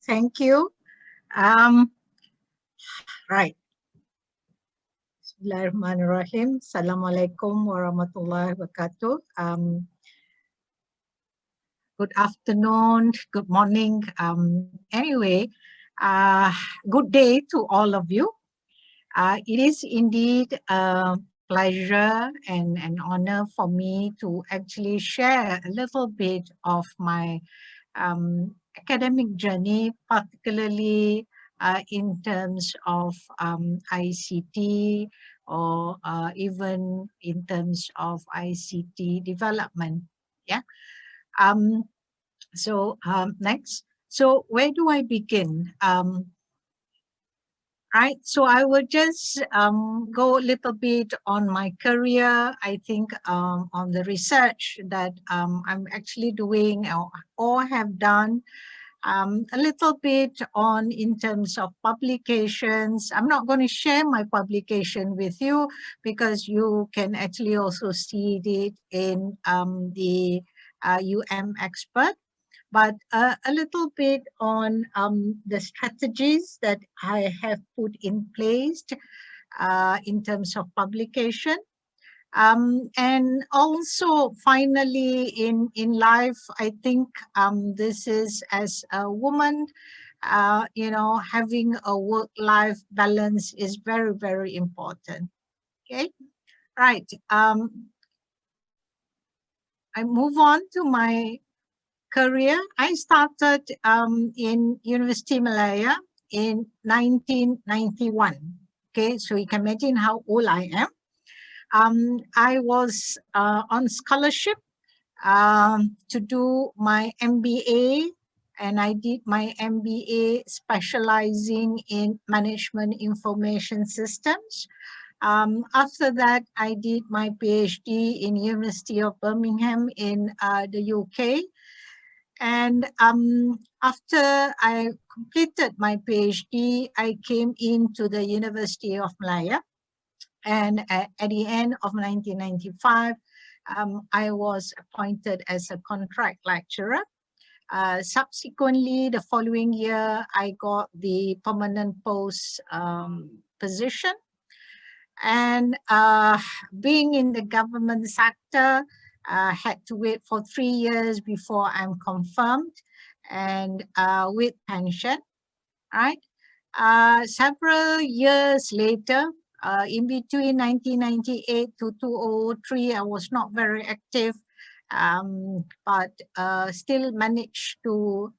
Thank you. Um, right. Bismillahirrahmanirrahim. Assalamualaikum warahmatullahi wabarakatuh. Good afternoon, good morning. Anyway, good day to all of you. It is indeed a pleasure and an honor for me to actually share a little bit of my academic journey, particularly in terms of ICT or even in terms of ICT development. Yeah. Next. So where do I begin? Right. So I will just go a little bit on my career. I think on the research that I'm actually doing or have done. A little bit on in terms of publications. I'm not going to share my publication with you because you can actually also see it in the expert. But a little bit on the strategies that I have put in place in terms of publication. And also finally in life, I think this is as a woman, having a work-life balance is very, very important. Okay, right. I move on to my career. I started in University Malaya in 1991. Okay, so you can imagine how old I am. I was on scholarship to do my MBA, and I did my MBA specializing in management information systems. After that, I did my PhD in University of Birmingham in the UK. And after I completed my PhD, I came into the University of Malaya. And at the end of 1995, I was appointed as a contract lecturer. Subsequently, the following year, I got the permanent post position. And being in the government sector, had to wait for 3 years before I'm confirmed and with pension, right? Several years later, in between 1998 to 2003, I was not very active, but still managed to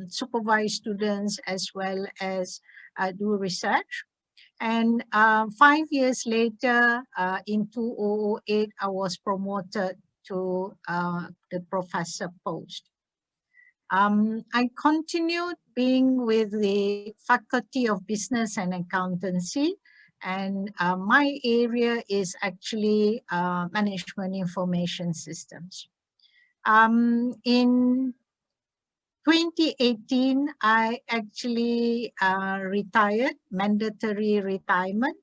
supervise students as well as do research. And 5 years later, in 2008, I was promoted to the professor post. I continued being with the Faculty of Business and Accountancy, and my area is actually management information systems. In 2018, I actually retired, mandatory retirement,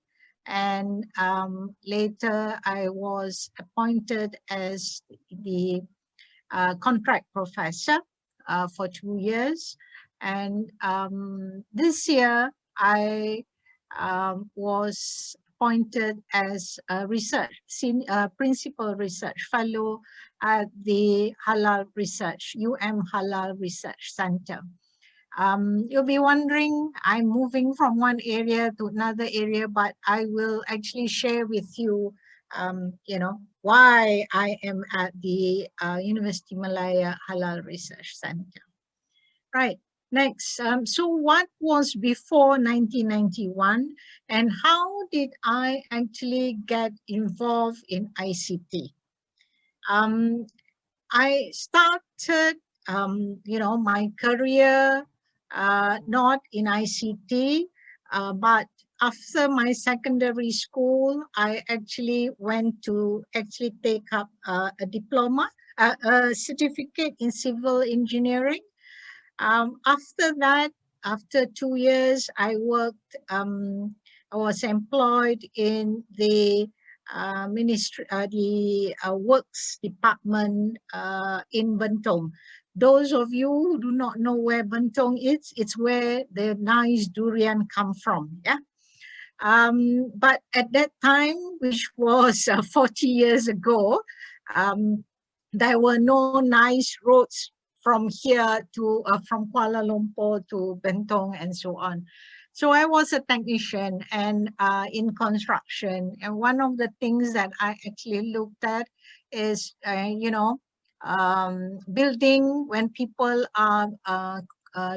and later I was appointed as the contract professor for 2 years. And this year, I was appointed as a principal research fellow at the Halal Research, Halal Research Center. You'll be wondering, I'm moving from one area to another area, but I will actually share with you, why I am at the University Malaya Halal Research Center. Right. Next, so what was before 1991 and how did I actually get involved in ICT? I started, my career not in ICT, but after my secondary school, I actually went to take up a diploma, a certificate in civil engineering. After that, after 2 years, I worked, I was employed in the ministry, the works department in Bentong. Those of you who do not know where Bentong is, it's where the nice durian come from. Yeah. But at that time, which was 40 years ago, um, there were no nice roads from here to from Kuala Lumpur to Bentong and so on. So I was a technician and in construction, and one of the things that I actually looked at is, building. When people are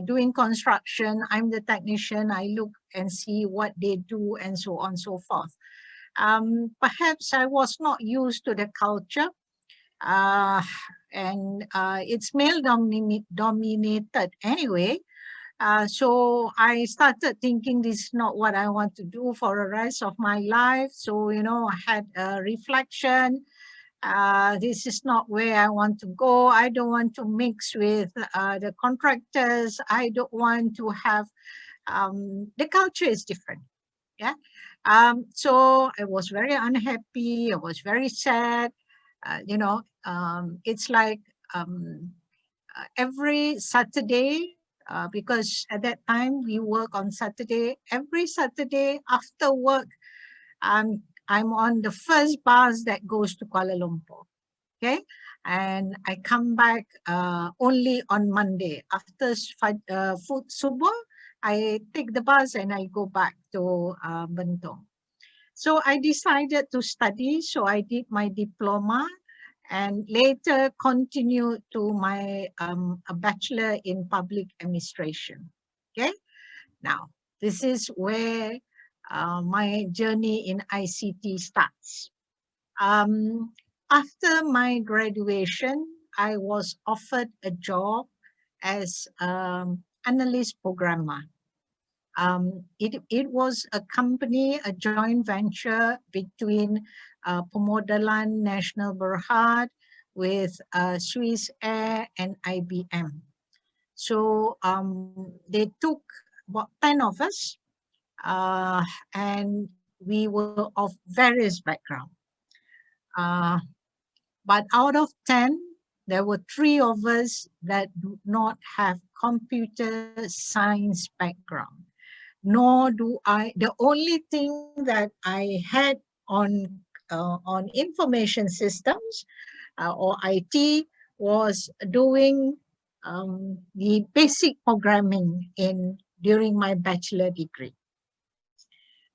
doing construction, I'm the technician. I look and see what they do and so on and so forth. Perhaps I was not used to the culture, uh, and it's male dominated anyway. So I started thinking this is not what I want to do for the rest of my life. So, I had a reflection. This is not where I want to go. I don't want to mix with the contractors. I don't want to have, the culture is different. Yeah. So I was very unhappy. I was very sad. It's like every Saturday, because at that time we work on Saturday. Every Saturday after work, I'm on the first bus that goes to Kuala Lumpur. Okay, and I come back only on Monday after food subuh. I take the bus and I go back to Bentong. So I decided to study. So I did my diploma and later continued to my a bachelor in public administration. Okay, now this is where my journey in ICT starts. After my graduation, I was offered a job as analyst programmer. It was a company, a joint venture between Pemodalan National Berhad with Swiss Air and IBM. So they took about 10 of us, and we were of various backgrounds. But out of 10, there were 3 of us that do not have computer science background. Nor do I. The only thing that I had on information systems or IT was doing the basic programming during my bachelor degree.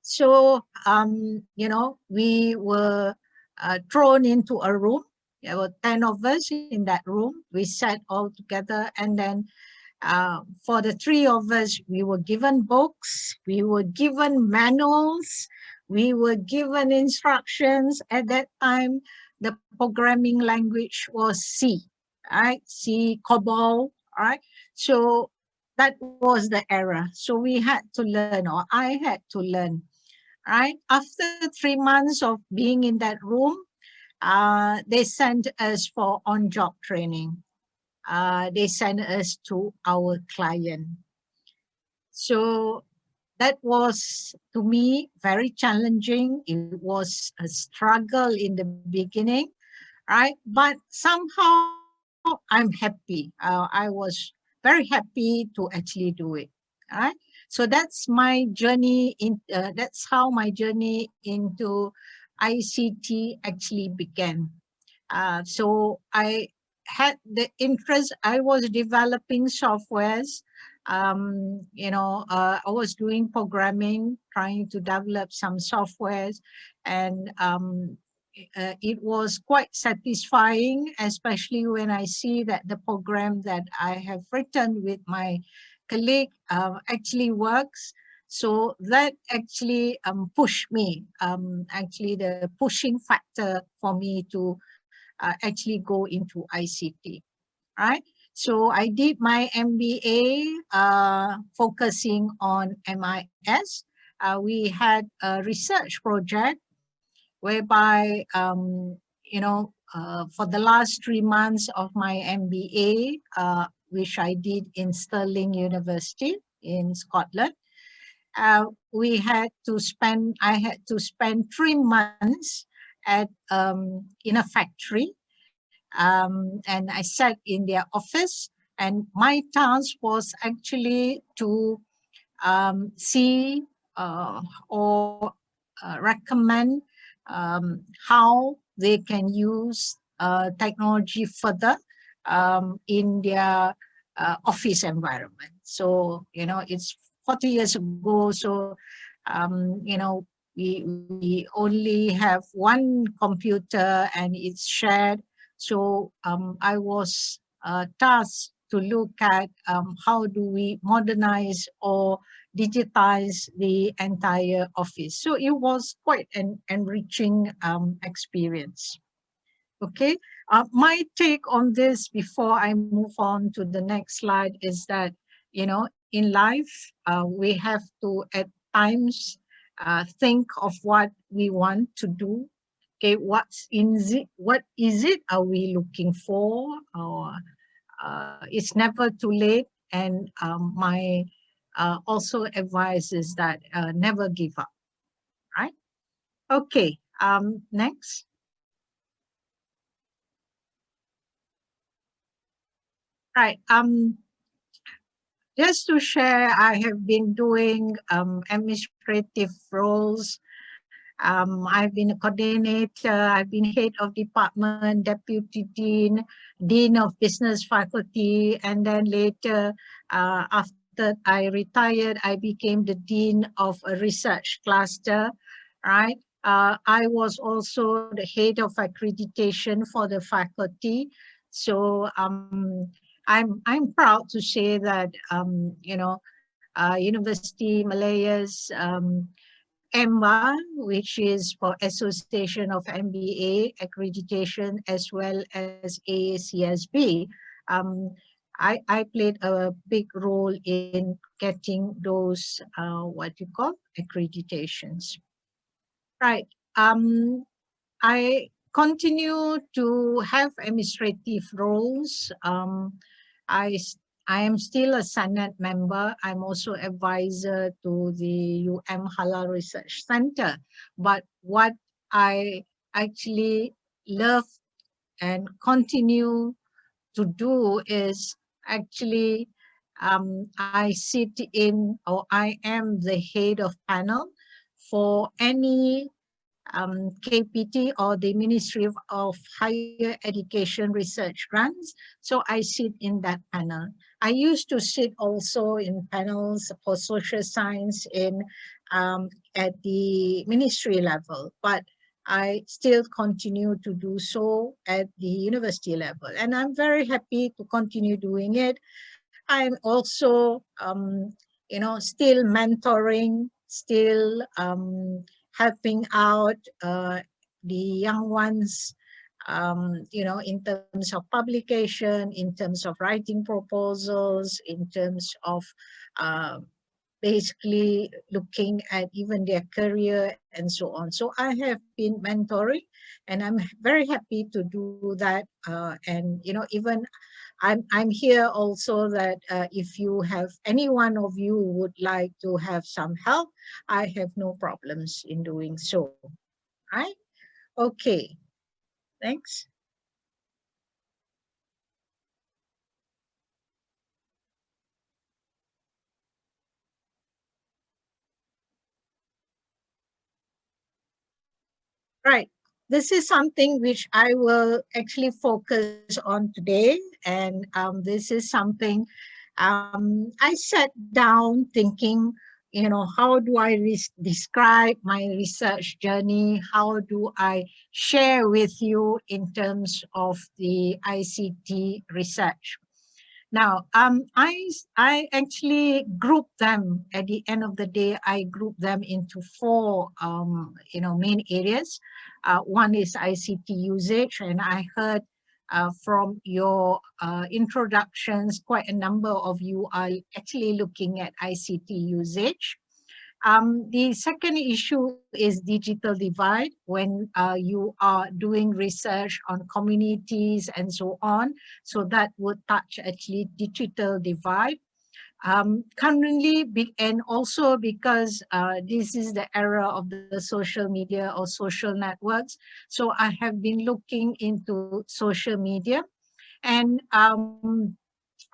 So we were thrown into a room. There were 10 of us in that room. We sat all together, and then for the 3 of us, we were given books, we were given manuals, we were given instructions. At that time, the programming language was C, right? C, COBOL, right? So that was the era. So we had to learn, or I had to learn, right? After 3 months of being in that room, they sent us for on-job training. They sent us to our client. So that was, to me, very challenging. It was a struggle in the beginning, right? But somehow I'm happy. I was very happy to actually do it, right? So that's my journey that's how my journey into ICT actually began. So I had the interest. I was developing softwares. I was doing programming, trying to develop some softwares, and it was quite satisfying, especially when I see that the program that I have written with my colleague actually works. So that actually pushed me, actually the pushing factor for me to actually go into ICT, right? So I did my MBA focusing on MIS. We had a research project whereby, for the last 3 months of my MBA, which I did in Stirling University in Scotland, I had to spend 3 months in a factory, and I sat in their office. And my task was actually to see or recommend how they can use technology further in their office environment. So, it's 40 years ago. So, we only have one computer and it's shared. So I was tasked to look at how do we modernize or digitize the entire office. So it was quite an enriching experience. Okay, my take on this before I move on to the next slide is that, in life, we have to at times think of what we want to do. Okay, what is it are we looking for? Or it's never too late. And my also advice is that never give up, right? Okay, next. Right. Just to share, I have been doing administrative roles. I've been a coordinator, I've been head of department, deputy dean, dean of business faculty, and then later, after I retired, I became the dean of a research cluster, right? I was also the head of accreditation for the faculty. So I'm proud to say that University Malaya's EMBA, which is for Association of MBA accreditation, as well as AACSB. Um, I played a big role in getting those what you call accreditations. Right. I continue to have administrative roles. I, s- I am still a Senate member. I'm also advisor to the Halal Research Center. But what I actually love and continue to do is actually I sit in, or I am the head of panel for any KPT, or the Ministry of Higher Education Research Grants. So I sit in that panel. I used to sit also in panels for social science at the ministry level, but I still continue to do so at the university level. And I'm very happy to continue doing it. I'm also, still mentoring, still helping out the young ones, in terms of publication, in terms of writing proposals, in terms of uh, basically looking at even their career and so on. So I have been mentoring, and I'm very happy to do that. And even I'm here also that if you have any one of you would like to have some help, I have no problems in doing so. Right? Okay. Thanks. Right. This is something which I will actually focus on today. And this is something I sat down thinking, how do I describe my research journey? How do I share with you in terms of the ICT research? Now, I actually group them at the end of the day. I group them into four, main areas. One is ICT usage, and I heard from your introductions, quite a number of you are actually looking at ICT usage. The second issue is digital divide when you are doing research on communities and so on. So that would touch actually digital divide. Currently, and also because this is the era of the social media or social networks, so I have been looking into social media. And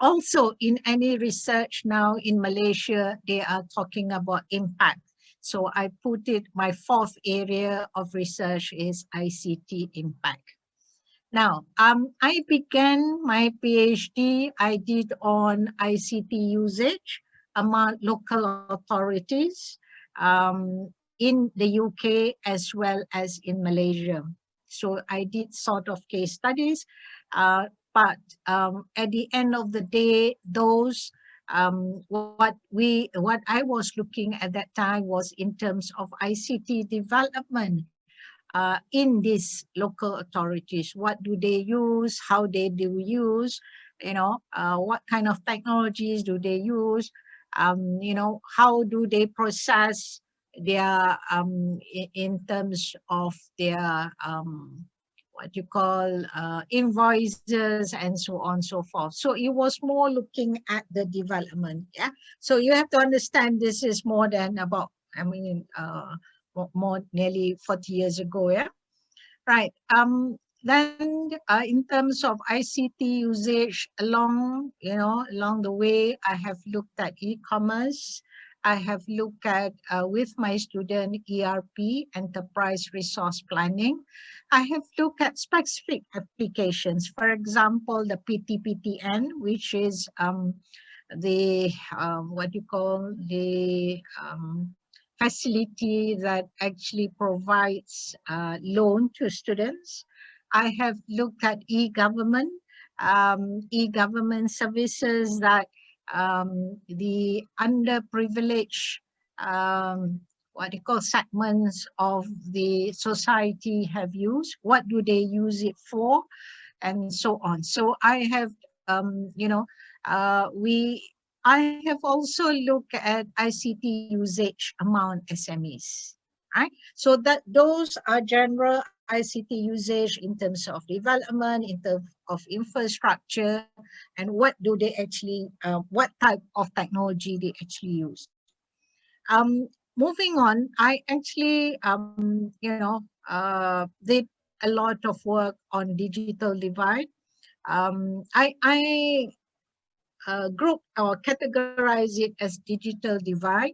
Also, in any research now in Malaysia, they are talking about impact. So I put it, my fourth area of research is ICT impact. Now, I began my PhD, I did on ICT usage among local authorities in the UK as well as in Malaysia. So I did sort of case studies, but at the end of the day, those what I was looking at that time was in terms of ICT development in these local authorities. What do they use? How they do use? What kind of technologies do they use? How do they process their in terms of their what you call invoices and so on and so forth. So it was more looking at the development. Yeah. So you have to understand this is more than about, more nearly 40 years ago. Yeah. Right. Then in terms of ICT usage along the way, I have looked at e-commerce. I have looked at with my student ERP, enterprise resource planning. I have looked at specific applications. For example, the PTPTN, which is the what you call the facility that actually provides loan to students. I have looked at e-government services that the underprivileged what you call segments of the society have used. What do they use it for? And so on. So I have, I have also looked at ICT usage among SMEs, right? So that those are general ICT usage in terms of development, in terms of infrastructure, and what do they actually, what type of technology they actually use. Moving on, I actually, did a lot of work on digital divide. I group or categorize it as digital divide.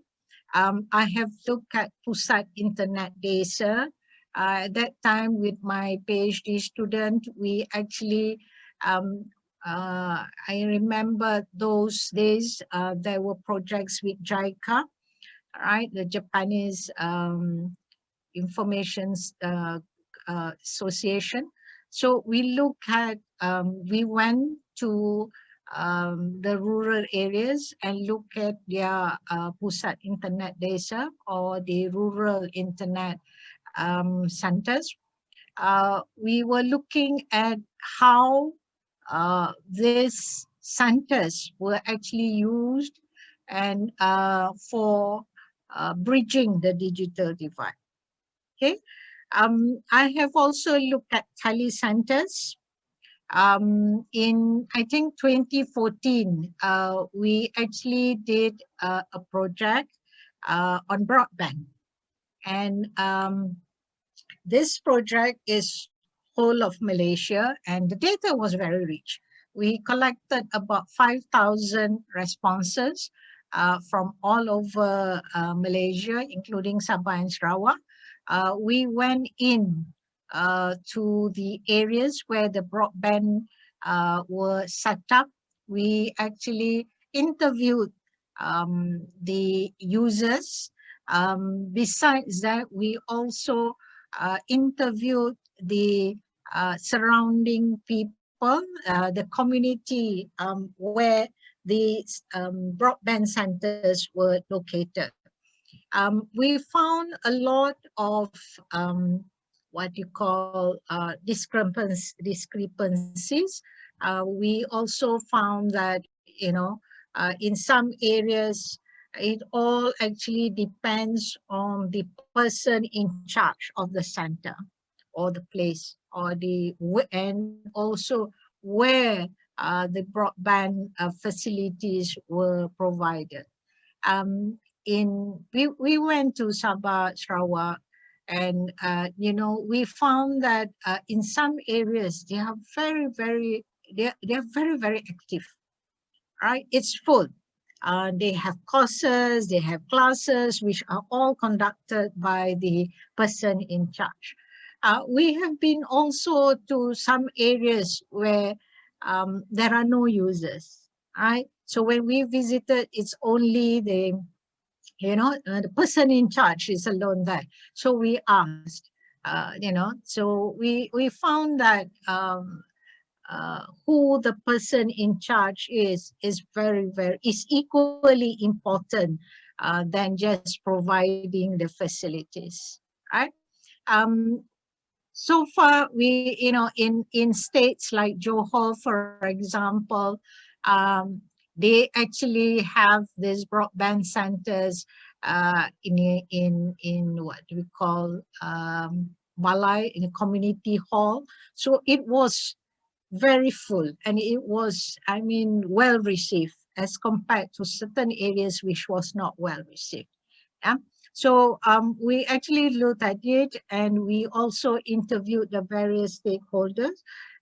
I have looked at Pusat Internet Desa. At that time with my PhD student, we actually, I remember those days, there were projects with JICA, right, the Japanese Information Association. So we look at, we went to the rural areas and look at their Pusat Internet Desa or the rural internet centers. We were looking at how these centers were actually used and for bridging the digital divide. Okay. I have also looked at telecenters. In, I think, 2014, we actually did a project on broadband. And this project is whole of Malaysia, and the data was very rich. We collected about 5,000 responses from all over Malaysia, including Sabah and Sarawak. We went in to the areas where the broadband were set up. We actually interviewed the users. Besides that, we also interviewed the surrounding people, the community where the broadband centers were located. We found a lot of what you call discrepancies. We also found that, in some areas, it all actually depends on the person in charge of the center or the place or and also where the broadband facilities were provided. We went to Sabah, Sarawak, and we found that in some areas they are very very active. right? It's full. They have courses, they have classes, which are all conducted by the person in charge. We have been also to some areas where there are no users, right? So when we visited, it's only the person in charge is alone there. So we asked, so we found that who the person in charge is is equally important than just providing the facilities, right? Um, so far, in states like Johor, for example, um, they actually have these broadband centers in what we call balai, in a community hall. So it was very full, and it was, I mean, well received as compared to certain areas which was not well received. Yeah. So we actually looked at it, and we also interviewed the various stakeholders,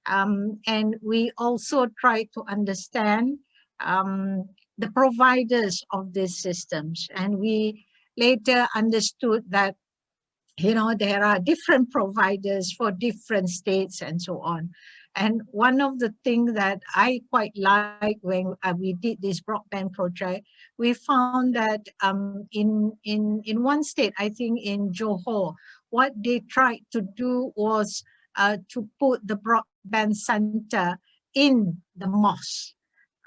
and we also tried to understand the providers of these systems, and we later understood that there are different providers for different states and so on. And one of the things that I quite like when we did this broadband project, we found that in one state, I think in Johor, what they tried to do was to put the broadband center in the mosque,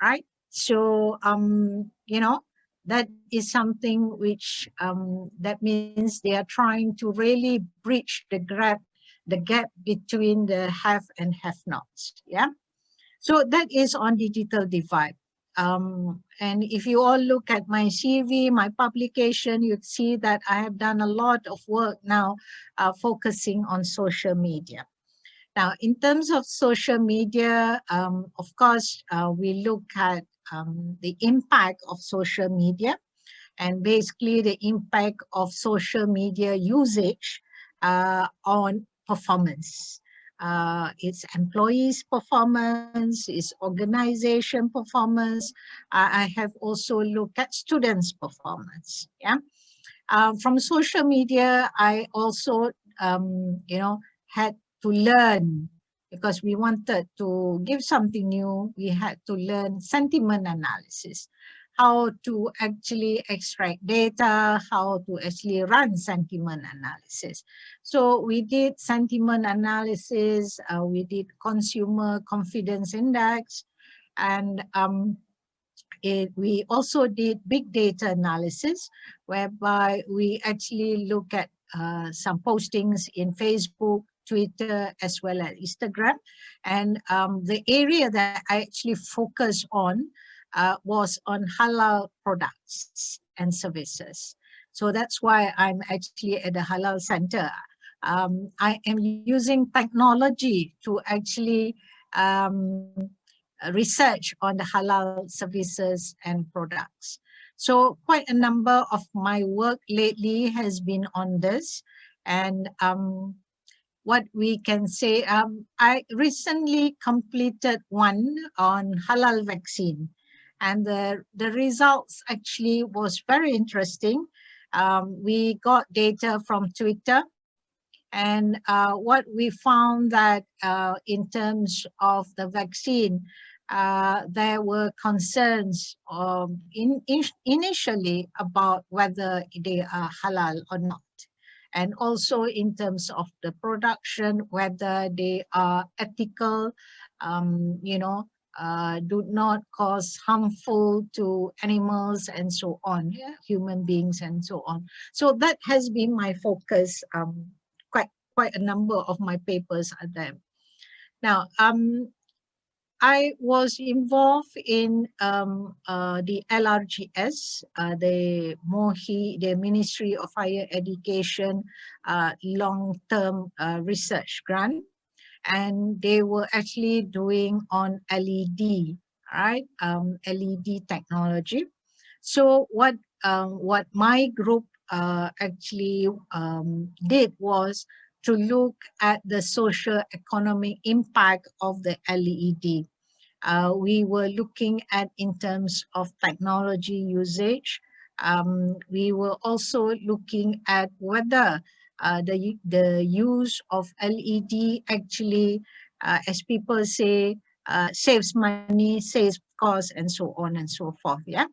right? So, that is something which that means they are trying to really bridge the gap between the have and have nots. Yeah. So that is on digital divide. And if you all look at my CV, my publication, you'd see that I have done a lot of work now focusing on social media. Now, in terms of social media, of course, we look at the impact of social media, and basically the impact of social media usage on performance. Its employees' performance, its organization performance. I have also looked at students' performance. Yeah. From social media, I also, had to learn, because we wanted to give something new. We had to learn sentiment analysis, how to actually extract data, how to actually run sentiment analysis. So we did sentiment analysis, we did consumer confidence index, and we also did big data analysis, whereby we actually look at some postings in Facebook, Twitter, as well as Instagram. And the area that I actually focused on was on halal products and services. So that's why I'm actually at the Halal Center. I am using technology to actually research on the halal services and products. So quite a number of my work lately has been on this. And what we can say, I recently completed one on halal vaccine. And the results actually was very interesting. We got data from Twitter, and what we found that in terms of the vaccine, there were concerns initially about whether they are halal or not. And also in terms of the production, whether they are ethical, do not cause harmful to animals and so on, yeah, human beings and so on. So that has been my focus. Quite a number of my papers are there. Now, I was involved in the LRGS, the Ministry of Higher Education long-term research grant, and they were actually doing on LED, right? LED technology. So what my group actually did was to look at the social economic impact of the LED. We were looking at in terms of technology usage. We were also looking at whether the use of LED actually, as people say, saves money, saves costs, and so on and so forth. Yeah.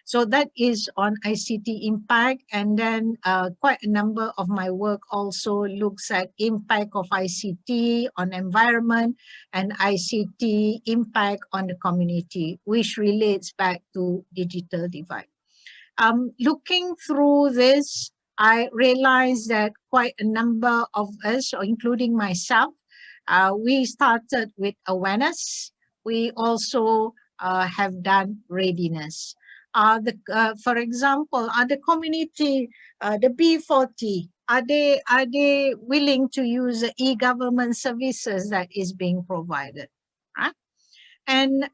So that is on ICT impact. And then quite a number of my work also looks at impact of ICT on environment and ICT impact on the community, which relates back to digital divide. Looking through this, I realized that quite a number of us, including myself, we started with awareness. We also have done readiness. For example, are the community, the B40, are they willing to use the e-government services that is being provided, right? And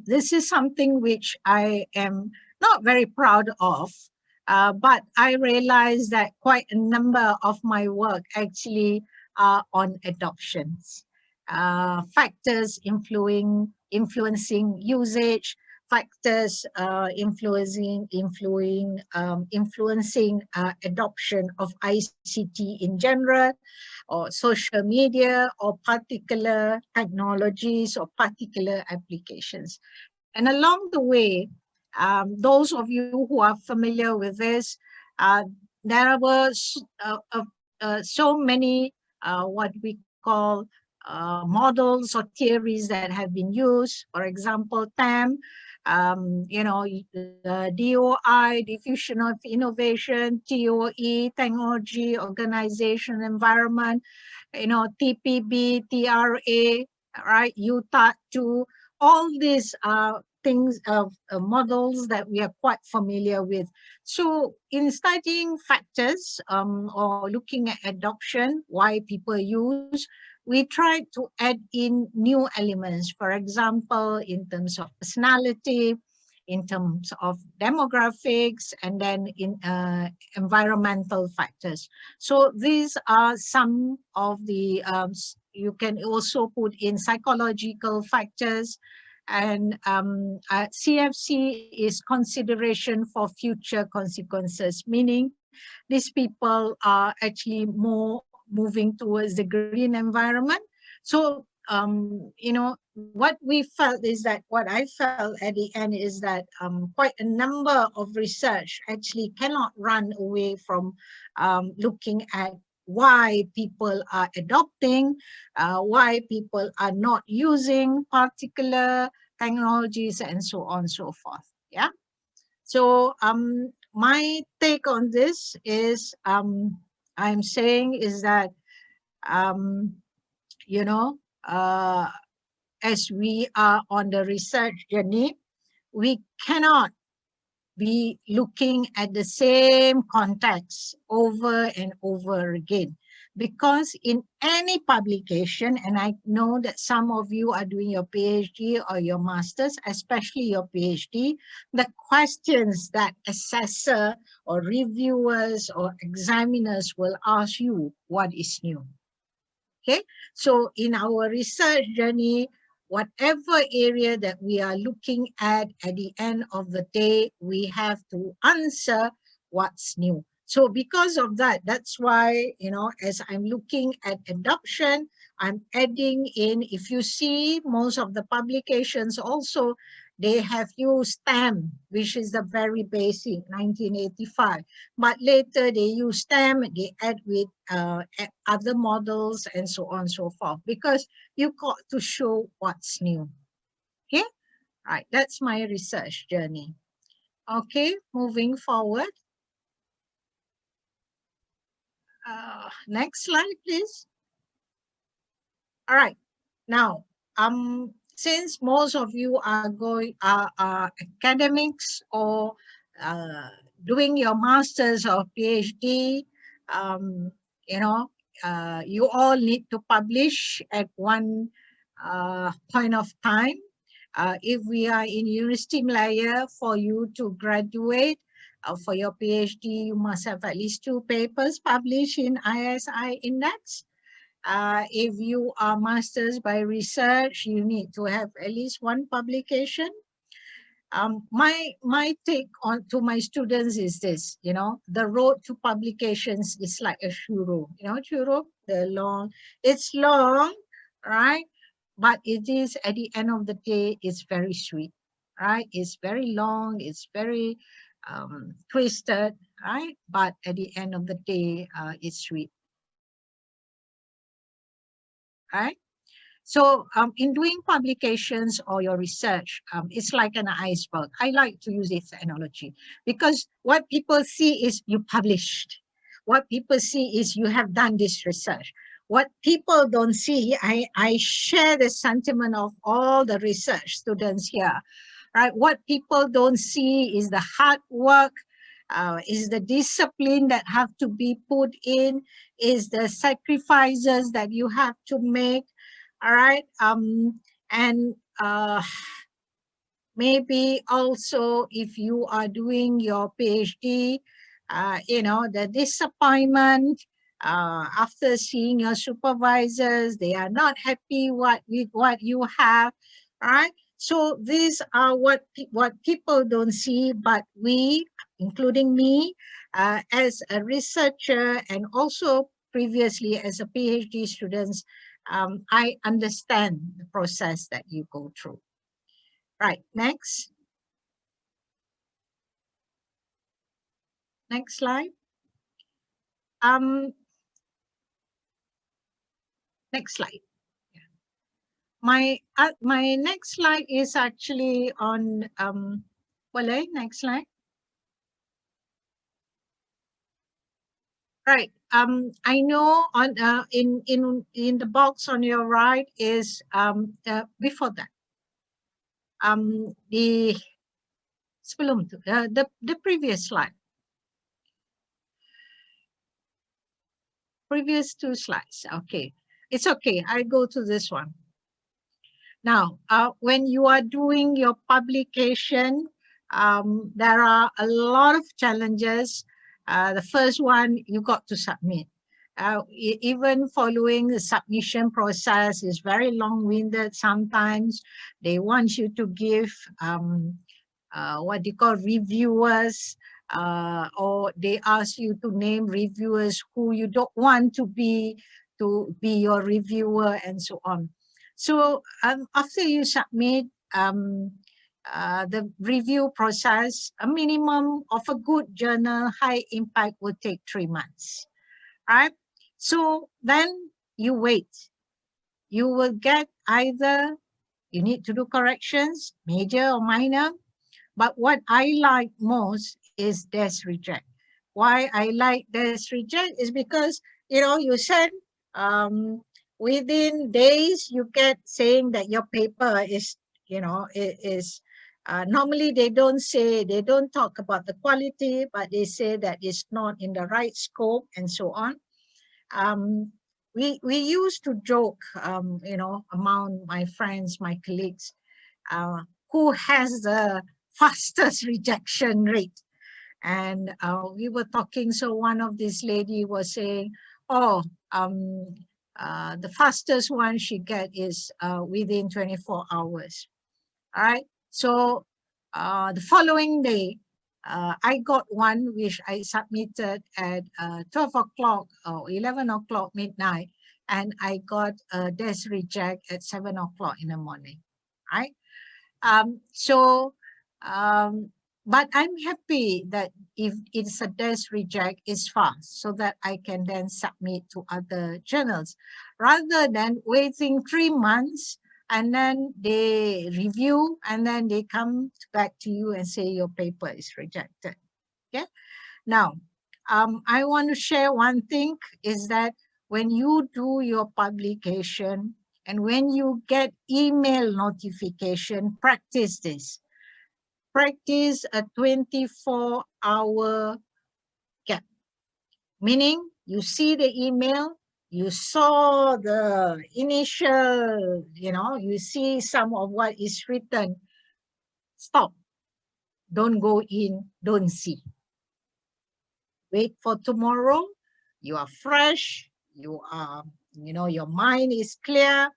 this is something which I am not very proud of, but I realize that quite a number of my work actually are on adoptions, factors influencing usage, factors influencing adoption of ICT in general, or social media, or particular technologies, or particular applications. And along the way, those of you who are familiar with this, there were so many what we call models or theories that have been used. For example, TAM, the DOI, diffusion of innovation, TOE, technology, organization, environment, TPB, TRA, right, UTAT2, all these things of models that we are quite familiar with. So in studying factors or looking at adoption, why people use, we try to add in new elements. For example, in terms of personality, in terms of demographics, and then in environmental factors. So these are some of the, you can also put in psychological factors, and CFC is consideration for future consequences, meaning these people are actually more moving towards the green environment. So, what we felt is that, what I felt at the end is that quite a number of research actually cannot run away from looking at why people are adopting, why people are not using particular technologies, and so on and so forth. Yeah. So my take on this is, I'm saying is that, you know, as we are on the research journey, we cannot be looking at the same context over and over again. Because in any publication, and I know that some of you are doing your PhD or your master's, especially your PhD, the questions that assessor or reviewers or examiners will ask you, what is new? Okay, so in our research journey, whatever area that we are looking at the end of the day, we have to answer what's new. So because of that, that's why, as I'm looking at adoption, I'm adding in, if you see most of the publications also, they have used STEM, which is the very basic, 1985. But later they use STEM, they add with other models, and so on and so forth, because you got to show what's new. Okay, right, that's my research journey. Okay, moving forward. Next slide, please. All right, now, since most of you are academics or doing your master's or PhD, you all need to publish at one point of time. If we are in University Malaya, for you to graduate, for your PhD, you must have at least 2 papers published in ISI Index. If you are masters by research, you need to have at least one publication. My take on to my students is this, the road to publications is like a churro, churro, it's long, right? But it is, at the end of the day, it's very sweet, right? It's very long, it's very twisted, right? But at the end of the day, it's sweet, right? So in doing publications or your research, it's like an iceberg. I like to use this analogy because what people see is you published. What people see is you have done this research. What people don't see, I share the sentiment of all the research students here, right? What people don't see is the hard work, is the discipline that have to be put in, is the sacrifices that you have to make, all right? And maybe also if you are doing your PhD, the disappointment after seeing your supervisors, they are not happy with what you have, right? So these are what people don't see, but we, including me, as a researcher and also previously as a PhD student, I understand the process that you go through. Right, next. Next slide. Next slide. My next slide is actually on Wale, next slide. Right. I know on in the box on your right is before that. The sebelum tu, the previous slide. Previous two slides. Okay. It's okay. I go to this one. Now, when you are doing your publication, there are a lot of challenges. The first one, you got to submit. Even following the submission process is very long-winded sometimes. They want you to give what they call reviewers, or they ask you to name reviewers who you don't want to be your reviewer and so on. So after you submit the review process, a minimum of a good journal, high impact, will take 3 months, right? So then you wait. You will get either, you need to do corrections, major or minor, but what I like most is desk reject. Why I like desk reject is because, you send within days, you get saying that your paper is, normally they don't talk about the quality, but they say that it's not in the right scope and so on. We used to joke, among my friends, my colleagues, who has the fastest rejection rate. And we were talking, so one of these lady was saying, oh, the fastest one she get is within 24 hours. All right. So the following day, I got one which I submitted at 12 o'clock or 11 o'clock midnight, and I got a desk reject at 7 o'clock in the morning, right? So, but I'm happy that if it's a desk reject, it's fast, so that I can then submit to other journals, rather than waiting 3 months and then they review and then they come back to you and say your paper is rejected. Okay. Now, I want to share one thing is that when you do your publication and when you get email notification, practice this. Practice a 24-hour gap, meaning you see the email, you saw the initial, you see some of what is written. Stop. Don't go in, don't see. Wait for tomorrow. You are fresh. You are, your mind is clear,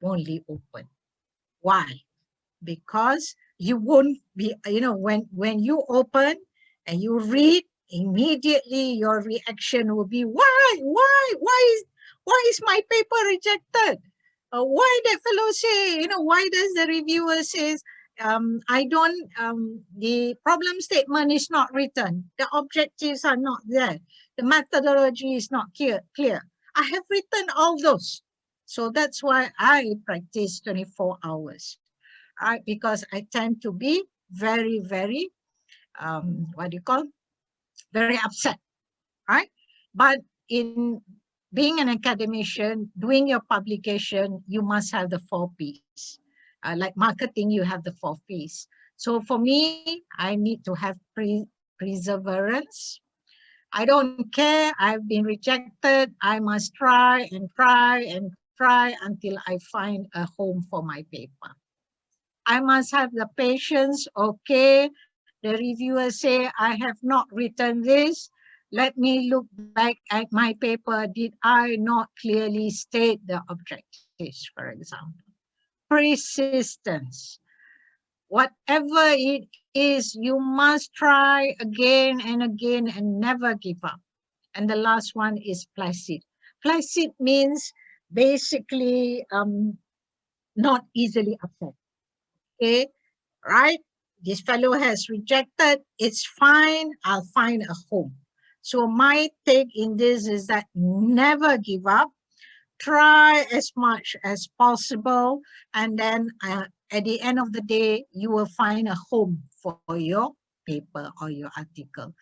only open. Why? Because you won't be, when you open and you read, immediately your reaction will be, why is my paper rejected? Why that fellow say, why does the reviewer says, I don't, the problem statement is not written, the objectives are not there, the methodology is not clear. I have written all those. So that's why I practice 24 hours. Right? Because I tend to be very, very, very upset, right? But in being an academician, doing your publication, you must have the 4 Ps. Like marketing, you have the 4 Ps. So for me, I need to have perseverance. I don't care. I've been rejected. I must try and try and try until I find a home for my paper. I must have the patience. Okay, the reviewer say I have not written this. Let me look back at my paper. Did I not clearly state the objectives, for example? Persistence. Whatever it is, you must try again and again and never give up. And the last one is placid. Placid means basically not easily upset. Okay, right? This fellow has rejected, it's fine, I'll find a home. So my take in this is that never give up, try as much as possible, and then at the end of the day, you will find a home for your paper or your article.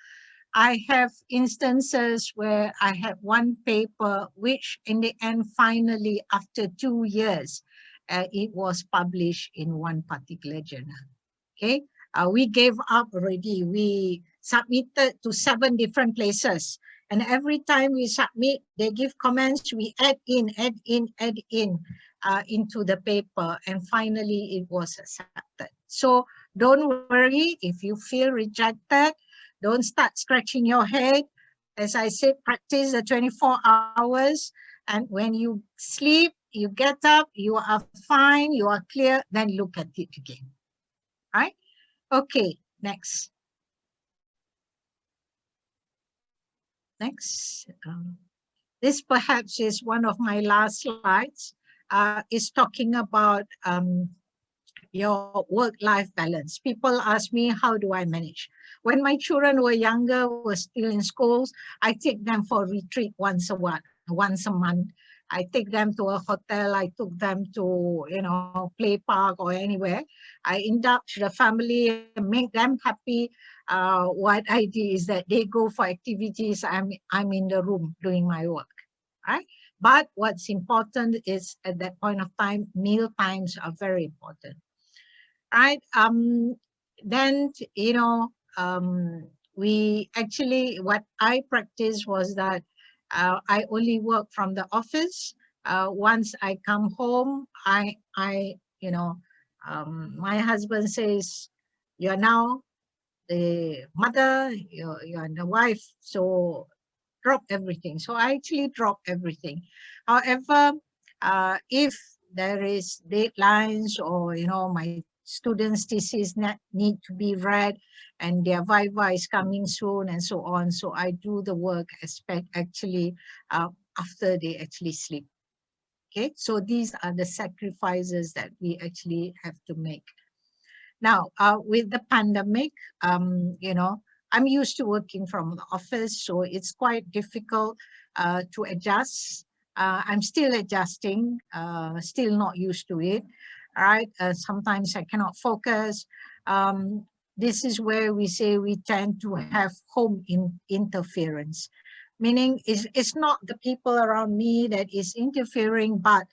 I have instances where I had one paper which in the end, finally, after 2 years, it was published in one particular journal. Okay, we gave up already. We submitted to 7 different places. And every time we submit, they give comments, we add in into the paper. And finally, it was accepted. So don't worry if you feel rejected. Don't start scratching your head. As I said, practice the 24 hours. And when you sleep, you get up, you are fine, you are clear, then look at it again. Right? Okay, next. Next. This perhaps is one of my last slides. Is talking about your work-life balance. People ask me, how do I manage? When my children were younger, were still in schools, I take them for a retreat once a month. I take them to a hotel. I took them to, play park or anywhere. I indulge the family, make them happy. What I do is that they go for activities. I'm in the room doing my work, right? But what's important is at that point of time, meal times are very important, right? Then, we actually, what I practiced was that I only work from the office. Once I come home, my husband says, you're now the mother, you're the wife, so drop everything. So I actually drop everything. However, if there is deadlines or, my students' thesis need to be read and their viva is coming soon and so on. So I do the work actually after they actually sleep. Okay, so these are the sacrifices that we actually have to make. Now, with the pandemic, I'm used to working from the office, so it's quite difficult to adjust. I'm still adjusting, still not used to it, right? Sometimes I cannot focus. This is where we say we tend to have home interference, meaning it's not the people around me that is interfering, but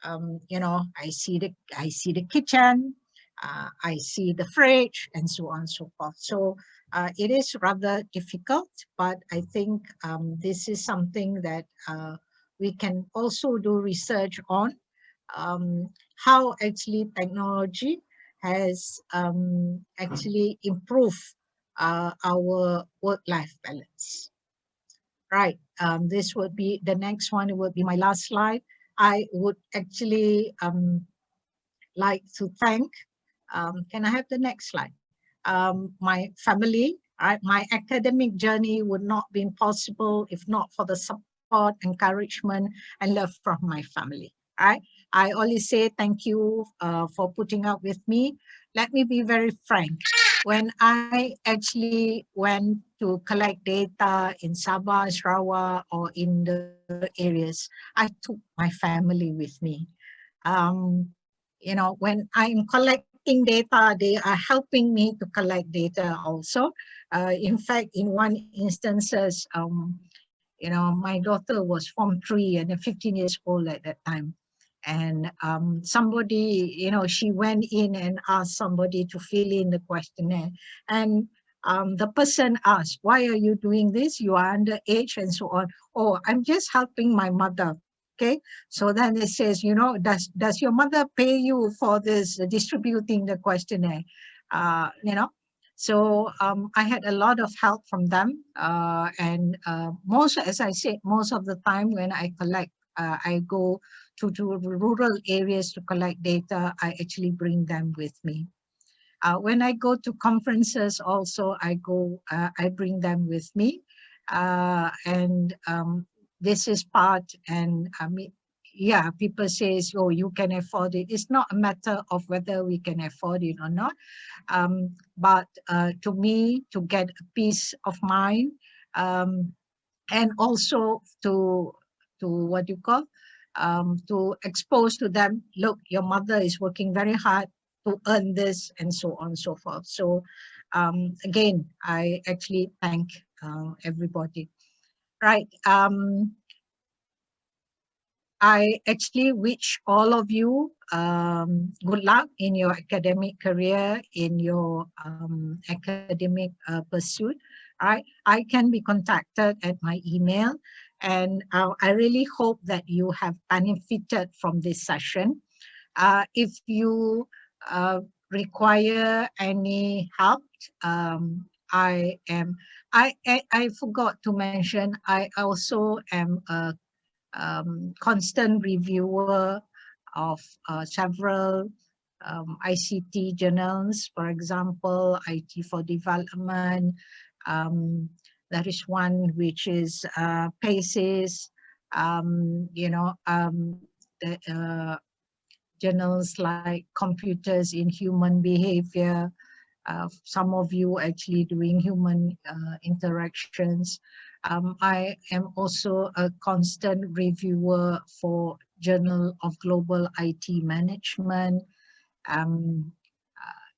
I see the kitchen, I see the fridge, and so on and so forth. So it is rather difficult, but I think this is something that we can also do research on, how actually technology has actually improved our work-life balance. Right. this would be the next one. It would be my last slide. I would actually like to thank, can I have the next slide? My family, right? My academic journey would not be possible if not for the support, encouragement, and love from my family, right? I always say thank you for putting up with me. Let me be very frank. When I actually went to collect data in Sabah, Sarawak, or in the areas, I took my family with me. You know, when I'm collecting data, they are helping me to collect data also. In fact, in one instances, you know, my daughter was Form 3 and 15 years old at that time. And somebody, you know, she went in and asked somebody to fill in the questionnaire. And the person asked, why are you doing this? You are underage and so on. Oh, I'm just helping my mother. Okay, so then it says, you know, does your mother pay you for this distributing the questionnaire? You know, so I had a lot of help from them, and most, as I said, most of the time when I collect, I go to rural areas to collect data. I actually bring them with me. When I go to conferences, also I bring them with me, and this is part. And I mean, yeah, people says, oh, you can afford it. It's not a matter of whether we can afford it or not, but to me, to get a peace of mind, and also to what you call, to expose to them, look, your mother is working very hard to earn this, and so on and so forth. So again, I actually thank everybody. Right. I actually wish all of you good luck in your academic career, in your academic pursuit. Right, I can be contacted at my email, and I really hope that you have benefited from this session. If you require any help, I am. I forgot to mention. I also am a constant reviewer of several ICT journals, for example, IT for Development. There is one which is PACES, you know, the journals like Computers in Human Behavior. Some of you actually doing human interactions. I am also a constant reviewer for Journal of Global IT Management.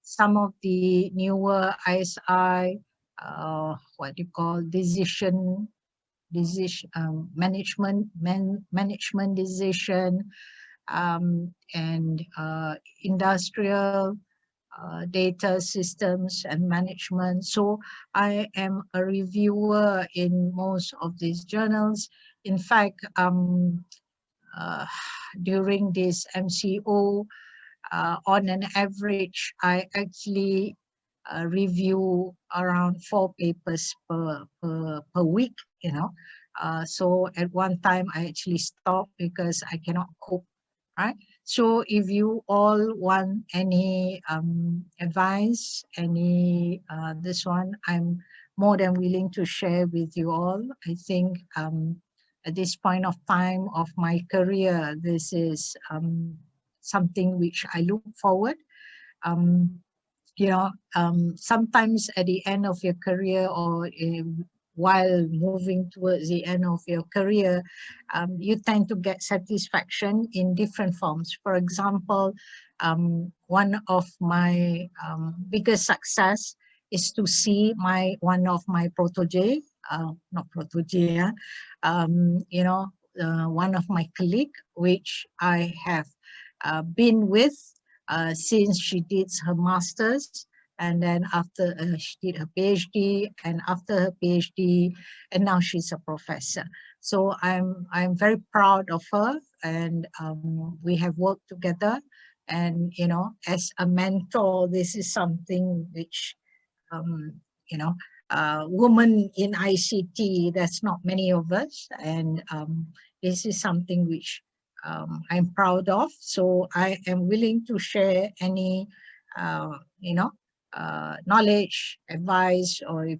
Some of the newer ISI, what you call decision management decision, and industrial data systems and management. So I am a reviewer in most of these journals. In fact, during this MCO, on an average, I actually review around 4 papers per week, you know. So at one time I actually stopped because I cannot cope, right? So if you all want any advice, any this one, I'm more than willing to share with you all. I think at this point of time of my career, this is something which I look forward. You know, sometimes at the end of your career, or while moving towards the end of your career, you tend to get satisfaction in different forms. For example, one of my biggest success is to see one of my protege, not protege, yeah, you know, one of my colleague, which I have been with since she did her master's, and then after she did her PhD, and after her PhD, and now she's a professor. So I'm very proud of her, and we have worked together. And you know, as a mentor, this is something which you know, women in ICT, there's not many of us, and this is something which I'm proud of. So I am willing to share any, knowledge, advice, or if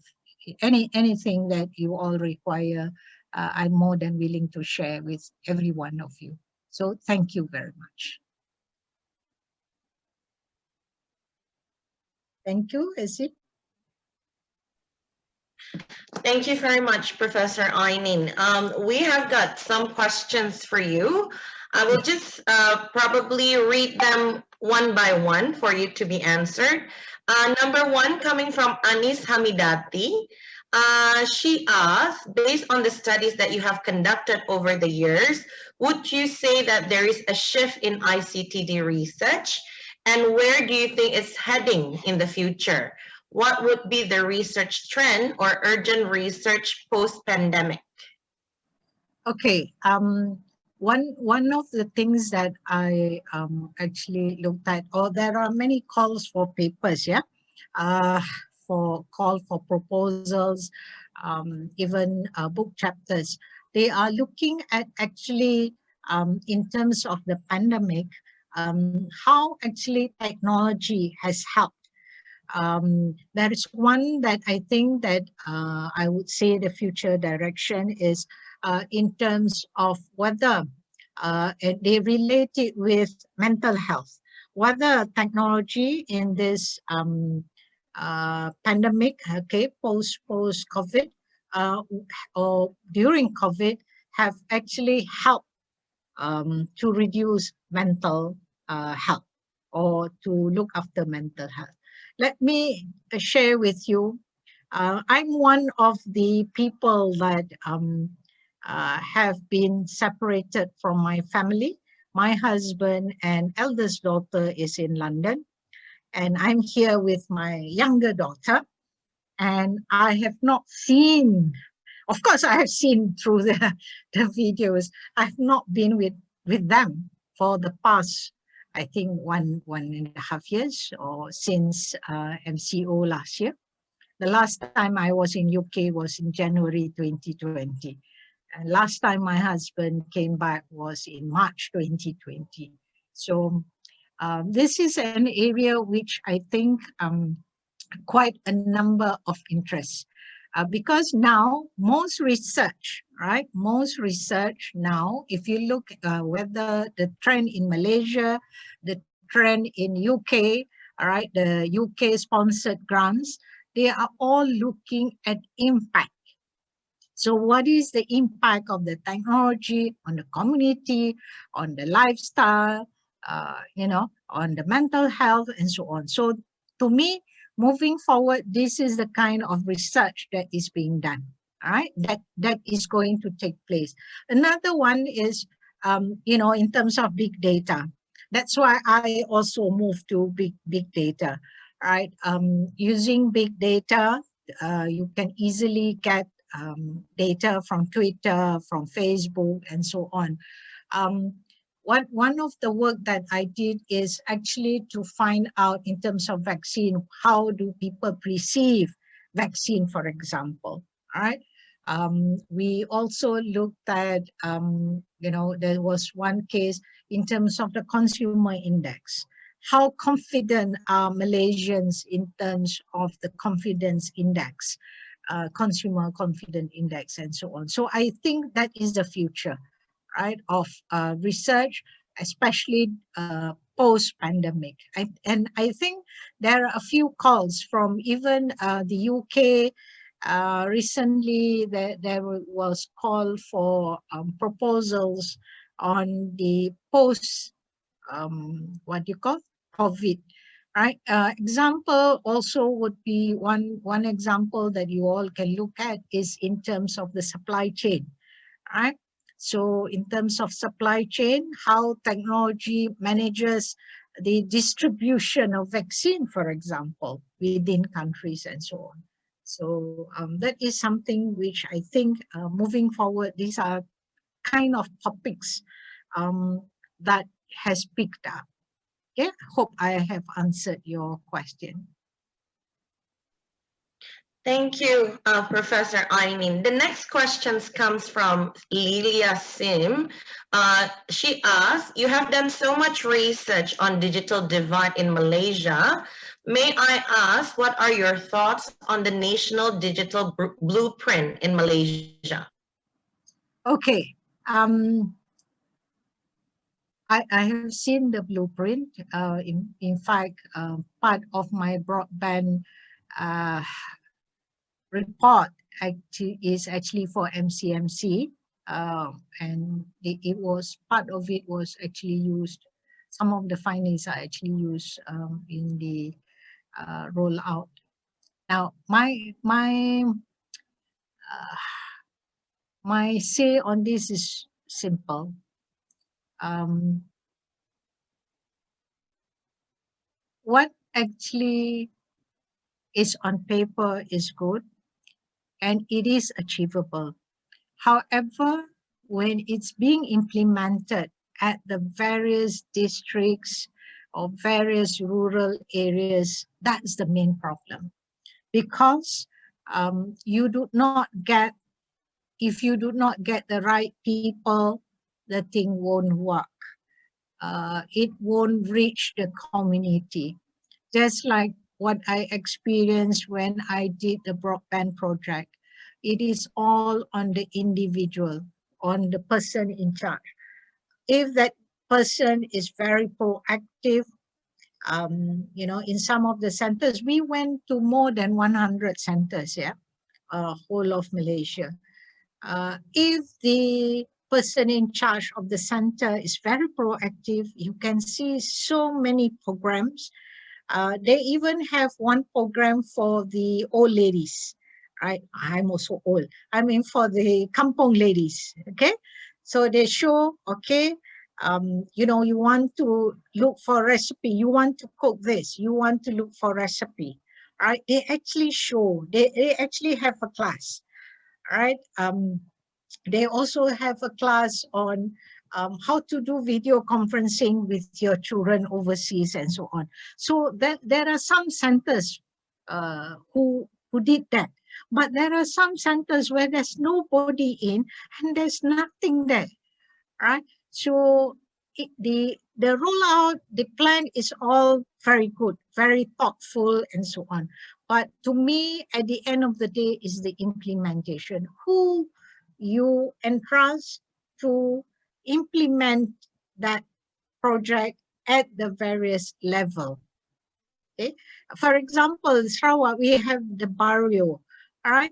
anything that you all require, I'm more than willing to share with every one of you. So thank you very much. Thank you. Is it? Thank you very much, Professor Ainin. We have got some questions for you. I will just probably read them one by one for you to be answered. Number one, coming from Anis Hamidati. She asked, based on the studies that you have conducted over the years, would you say that there is a shift in ICTD research? And where do you think it's heading in the future? What would be the research trend or urgent research post-pandemic? Okay. One of the things that I actually looked at, or there are many calls for papers, yeah, for call for proposals, even book chapters. They are looking at actually in terms of the pandemic, how actually technology has helped. There is one that I think that I would say the future direction is in terms of whether they relate it with mental health, whether technology in this pandemic, okay, post COVID, or during COVID, have actually helped to reduce mental health or to look after mental health. Let me share with you. I'm one of the people that have been separated from my family. My husband and eldest daughter is in London, and I'm here with my younger daughter. And I have not seen, of course, I have seen through the videos. I've not been with them for the past, I think, one and a half years, or since MCO last year. The last time I was in UK was in January 2020. And last time my husband came back was in March 2020. So this is an area which I think quite a number of interests. Because now most research, right? Most research now, if you look whether the trend in Malaysia, the trend in UK, all right, the UK sponsored grants, they are all looking at impact. So what is the impact of the technology on the community, on the lifestyle, on the mental health and so on. So to me, moving forward, this is the kind of research that is being done, all right? That is going to take place. Another one is, in terms of big data. That's why I also moved to big data, right? Using big data, you can easily get data from Twitter, from Facebook, and so on. One of the work that I did is actually to find out in terms of vaccine, how do people perceive vaccine, for example, all right? We also looked at, there was one case in terms of the consumer index. How confident are Malaysians in terms of the confidence index, consumer confidence index, and so on. So I think that is the future, right, of research, especially post-pandemic. And I think there are a few calls from even the UK. Recently, there was call for proposals on the post, what do you call, COVID, right? Example also would be one example that you all can look at is in terms of the supply chain, right? So in terms of supply chain, how technology manages the distribution of vaccine, for example, within countries and so on. So that is something which I think moving forward, these are kind of topics that has picked up. Okay, hope I have answered your question. Thank you, Professor Ainin. The next questions comes from Lilia Sim. She asks, you have done so much research on digital divide in Malaysia. May I ask, what are your thoughts on the national digital blueprint in Malaysia? Okay. I have seen the blueprint. In fact, part of my broadband report is actually for MCMC, and it was part of it was actually used. Some of the findings are actually used in the rollout. Now, my say on this is simple. What actually is on paper is good and it is achievable. However, when it's being implemented at the various districts or various rural areas, that's the main problem. Because you do not get, if you do not get the right people, the thing won't work. It won't reach the community. Just like what I experienced when I did the broadband project. It is all on the individual, on the person in charge. If that person is very proactive, in some of the centers, we went to more than 100 centers, whole of Malaysia. If the person in charge of the center is very proactive, you can see so many programs. They even have one program for the old ladies, right? I'm also old. I mean, for the kampong ladies, okay? So they show, okay, you want to look for recipe, you want to cook this, you want to look for recipe, right? They actually show, they actually have a class, right? They also have a class on how to do video conferencing with your children overseas and so on. So there are some centers who did that. But there are some centers where there's nobody in and there's nothing there, right? So the rollout, the plan is all very good, very thoughtful and so on. But to me, at the end of the day, is the implementation. Who you entrust to implement that project at the various level. Okay? For example, Sarawak, we have the barrio, all right?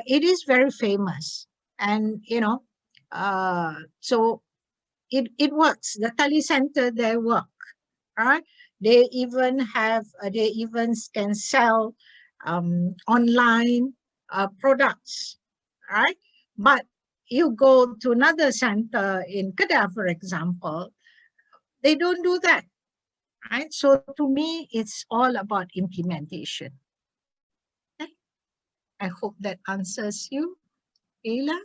It is very famous. And, so it works. The tele center, they work, right? They even can sell online products, right? But you go to another center in Kedah, for example, they don't do that, right? So to me, it's all about implementation. Okay? I hope that answers you, Ayla.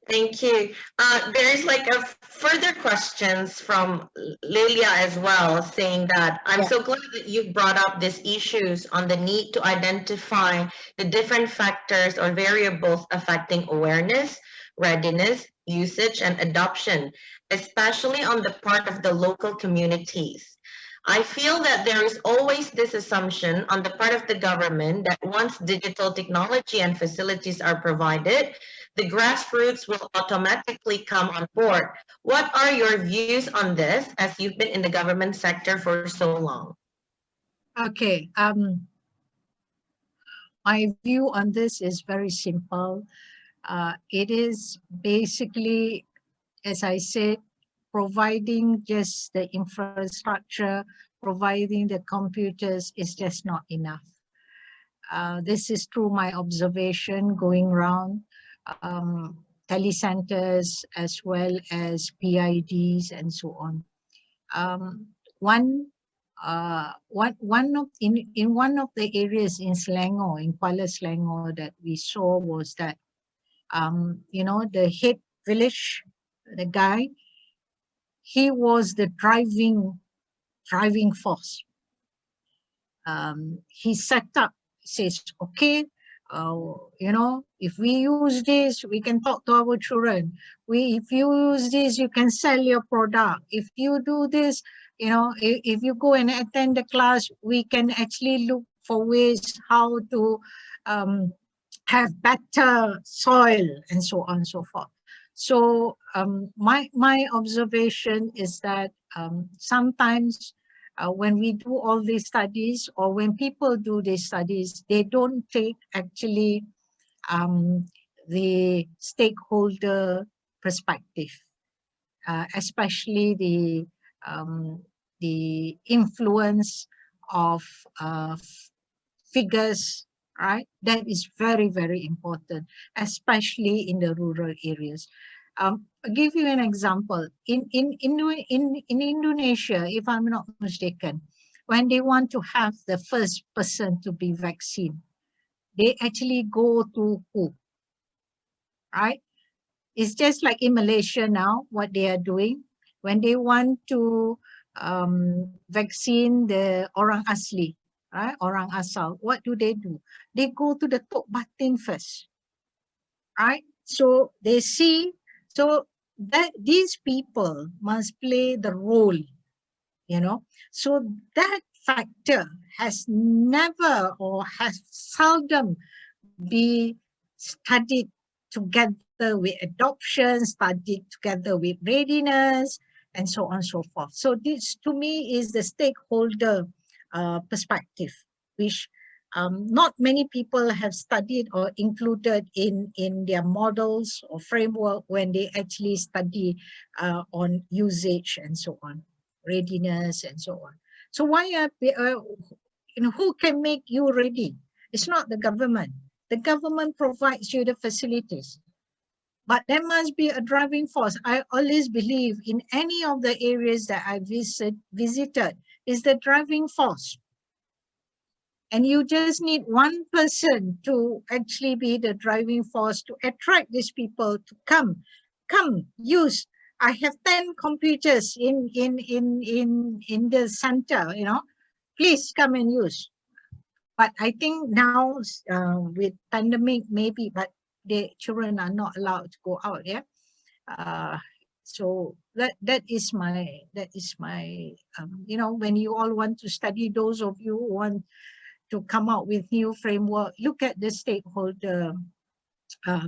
Thank you. There's like a further questions from Lilia as well, saying that I'm so glad that you brought up these issues on the need to identify the different factors or variables affecting awareness, readiness, usage, and adoption, especially on the part of the local communities. I feel that there is always this assumption on the part of the government that once digital technology and facilities are provided, the grassroots will automatically come on board. What are your views on this as you've been in the government sector for so long? Okay. My view on this is very simple. It is basically, as I said, providing just the infrastructure, providing the computers is just not enough. This is through my observation going around telecenters as well as PIDs and so on. One of in one of the areas in Selangor, in Kuala Selangor, that we saw was that the head village, the guy, he was the driving force. he set up, says, okay, you know, if we use this, we can talk to our children. If you use this, you can sell your product. If you do this, you know, if you go and attend the class, we can actually look for ways how to have better soil and so on and so forth. So my observation is that sometimes when we do all these studies, or when people do these studies, they don't take actually the stakeholder perspective, especially the influence of figures, right? That is very, very important, especially in the rural areas. I'll give you an example. In Indonesia, if I'm not mistaken, when they want to have the first person to be vaccinated, they actually go to who, right? It's just like in Malaysia now, what they are doing. When they want to vaccine the orang asli, right? Orang asal, what do? They go to the Tok Batin first, right? So they see, so that these people must play the role, you know. So that factor has never or has seldom be studied together with adoption, studied together with readiness, and so on and so forth. So this, to me, is the stakeholder perspective, which not many people have studied or included in their models or framework when they actually study on usage and so on, readiness and so on. So why are you know, who can make you ready? It's not the government. The government provides you the facilities, but there must be a driving force. I always believe in any of the areas that I visited is the driving force. And you just need one person to actually be the driving force to attract these people to come use. I have 10 computers in the center, you know, please come and use. But I think now with pandemic, maybe, but the children are not allowed to go out. Yeah. So that is my you know, when you all want to study, those of you who want to come out with new framework, look at the stakeholder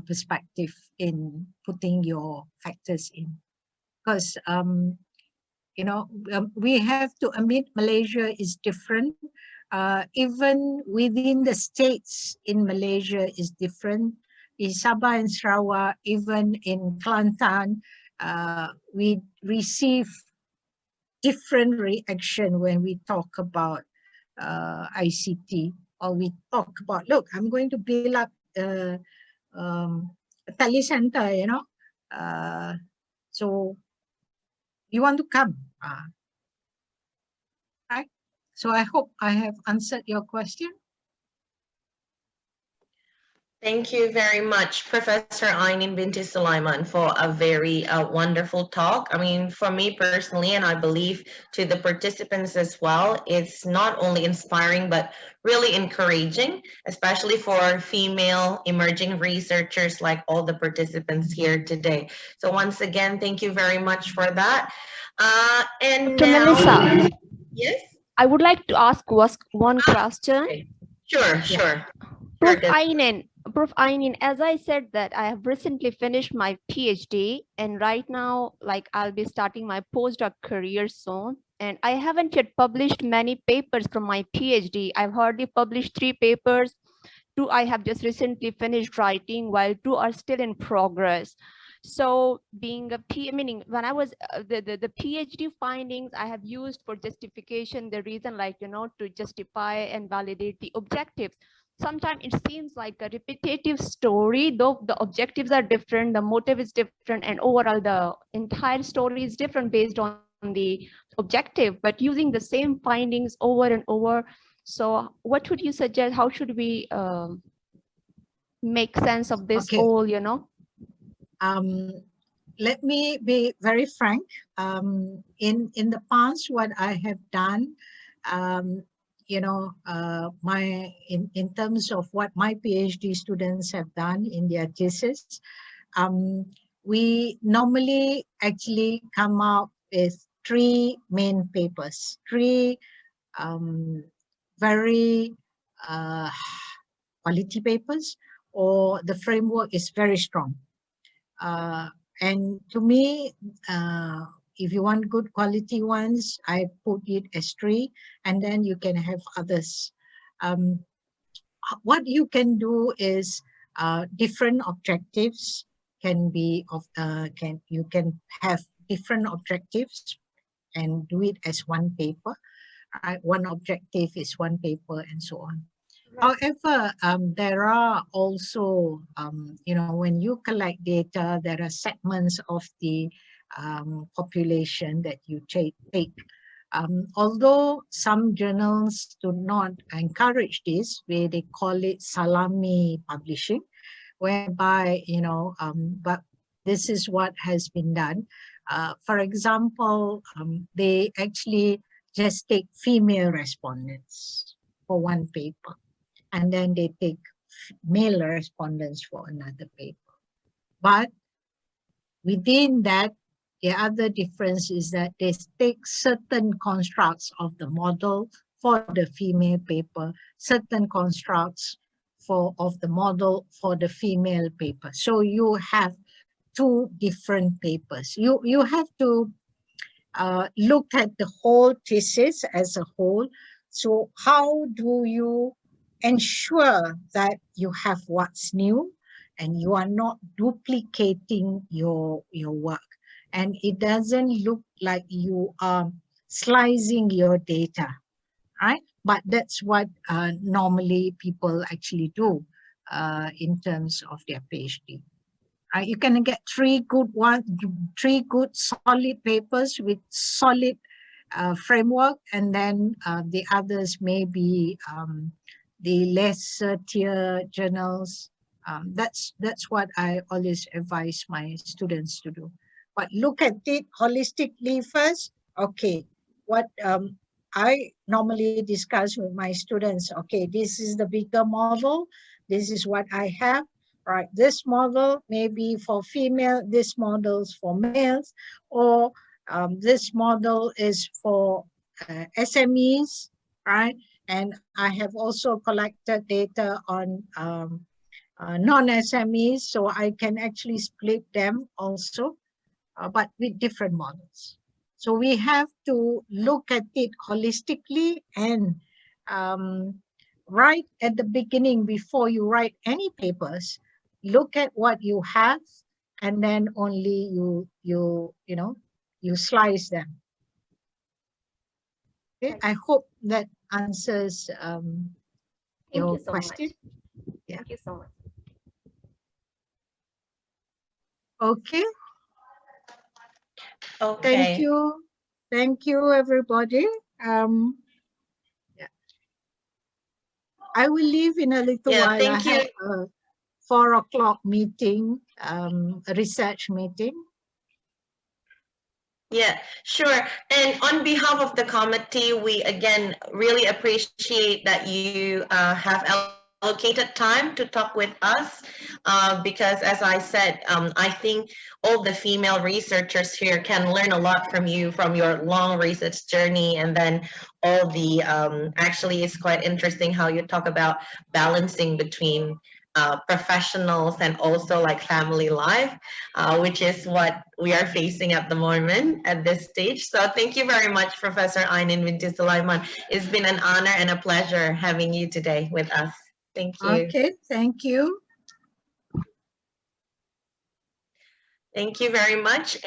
perspective in putting your factors in, because you know, we have to admit Malaysia is different. Even within the states in Malaysia is different. In Sabah and Sarawak, even in Kelantan, we receive different reaction when we talk about ICT, or we talk about, look, I'm going to build up a telecenter, you know, so you want to come, right? So I hope I have answered your question. Thank you very much, Professor Ainin Binti Sulaiman, for a very wonderful talk. I mean, for me personally, and I believe to the participants as well, it's not only inspiring, but really encouraging, especially for female emerging researchers like all the participants here today. So once again, thank you very much for that. And Dr. now, Melissa, yes? I would like to ask one question. Okay. Sure, sure. Prof. Ainin, as I said that I have recently finished my PhD, and right now, like, I'll be starting my postdoc career soon. And I haven't yet published many papers from my PhD. I've hardly published 3 papers. 2 I have just recently finished writing, while 2 are still in progress. So being a meaning when I was the PhD findings I have used for justification, the reason, like, you know, to justify and validate the objectives. Sometimes it seems like a repetitive story, though the objectives are different, the motive is different, and overall the entire story is different based on the objective, but using the same findings over and over. So what would you suggest? How should we make sense of this whole, you know? Let me be very frank. In the past, what I have done, you know, in terms of what my PhD students have done in their thesis, we normally actually come up with 3 main papers, 3 very quality papers, or the framework is very strong. And to me, if you want good quality ones, I put it as 3, and then you can have others. What you can do is different objectives can be you can have different objectives and do it as one paper. One objective is one paper, and so on. However, there are also, you know, when you collect data, there are segments of the population that you take. Although some journals do not encourage this, where they call it salami publishing, whereby, you know, but this is what has been done. For example, they actually just take female respondents for one paper, and then they take male respondents for another paper. But within that, the other difference is that they take certain constructs of the model for the female paper, certain constructs of the model for the female paper. So you have 2 different papers. You have to look at the whole thesis as a whole. So how do you ensure that you have what's new and you are not duplicating your work, and it doesn't look like you are slicing your data, right? But that's what normally people actually do in terms of their PhD. You can get 3 good solid papers with solid framework, and then the others may be the lesser tier journals. That's what I always advise my students to do. But look at it holistically first. Okay, what I normally discuss with my students, okay, this is the bigger model. This is what I have. Right, this model may be for female, this model's for males, or this model is for SMEs, right? And I have also collected data on non-SMEs, so I can actually split them also, but with different models. So we have to look at it holistically, and right at the beginning, before you write any papers, look at what you have, and then only you slice them. Okay, I hope that answers your question. Yeah. Thank you so much. Okay. Okay. Thank you, everybody. Yeah. I will leave in a little while. Thank you. Have a 4 o'clock meeting, a research meeting. Yeah, sure. And on behalf of the committee, we again really appreciate that you have allocated time to talk with us, because as I said, I think all the female researchers here can learn a lot from you, from your long research journey, and then all the, actually it's quite interesting how you talk about balancing between professionals and also like family life, which is what we are facing at the moment at this stage. So thank you very much, Professor Ainin Binti Sulaiman. It's been an honor and a pleasure having you today with us. Thank you. Okay, thank you. Thank you very much.